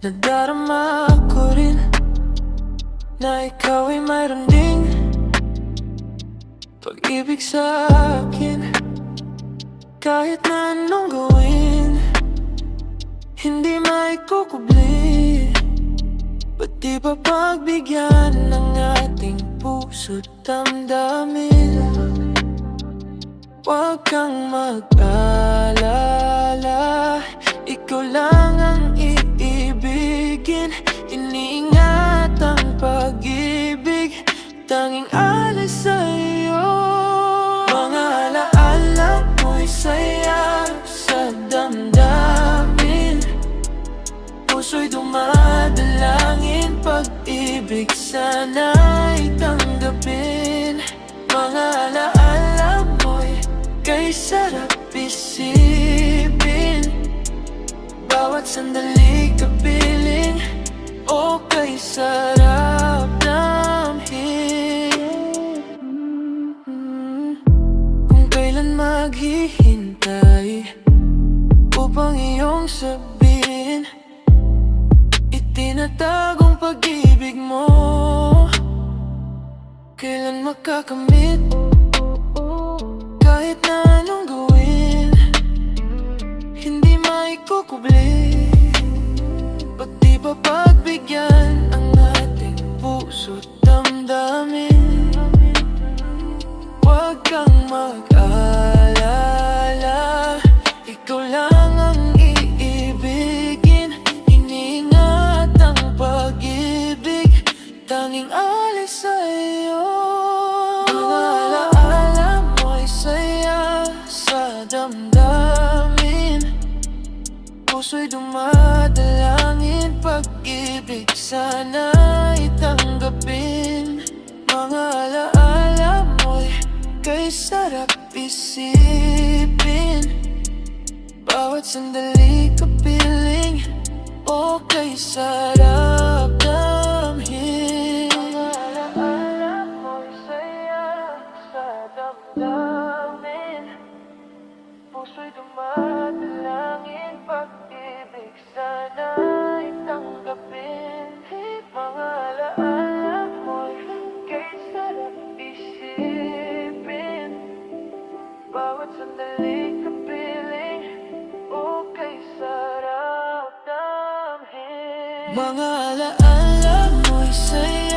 Nadarama ko rin na ikaw ay mayroon ding pag-ibig sa akin. Kahit na anong gawin, hindi maikukubli. Ba't di ba pagbigyan ng ating puso't damdamin? Huwag kang mag-alala, ikaw lang ang iibigin. Iniingat ang pag-ibig, tanging alis sa'yo. Mga alaala mo'y saya sa damdamin, puso'y dumadalangin, pag-ibig sana'y tanggapin. Mga alaala mo'y kay sarap isipin, bawat sandali kapiling, o kay sarap damhin. Kung kailan maghihintay upang iyong sabihin, itinatagong pag-ibig mo, kailan makakamit? Kahit na anong gawin, hindi maikukubli. Ba't di ba pagbigyan ang ating puso't damdamin? Huwag kang mag-alala, ikaw lang ang iibigin. Iniingat ang pag-ibig, tanging alis sa'yo. Mga alaala mo'y saya sa damdamin, puso'y dumadalangin, pag-ibig sana'y tanggapin. Mga alaala mo'y kay sarap isipin, bawat sandali kapiling, o kay sarap damhin. Mga alaala mo'y saya sa damdamin, puso'y dumadalangin, pag-ibig sana'y tanggapin. Mga alaala mo'y kay sarap isipin, bawat sandali kapiling, o kay sarap damhin. Mga alaala mo'y saya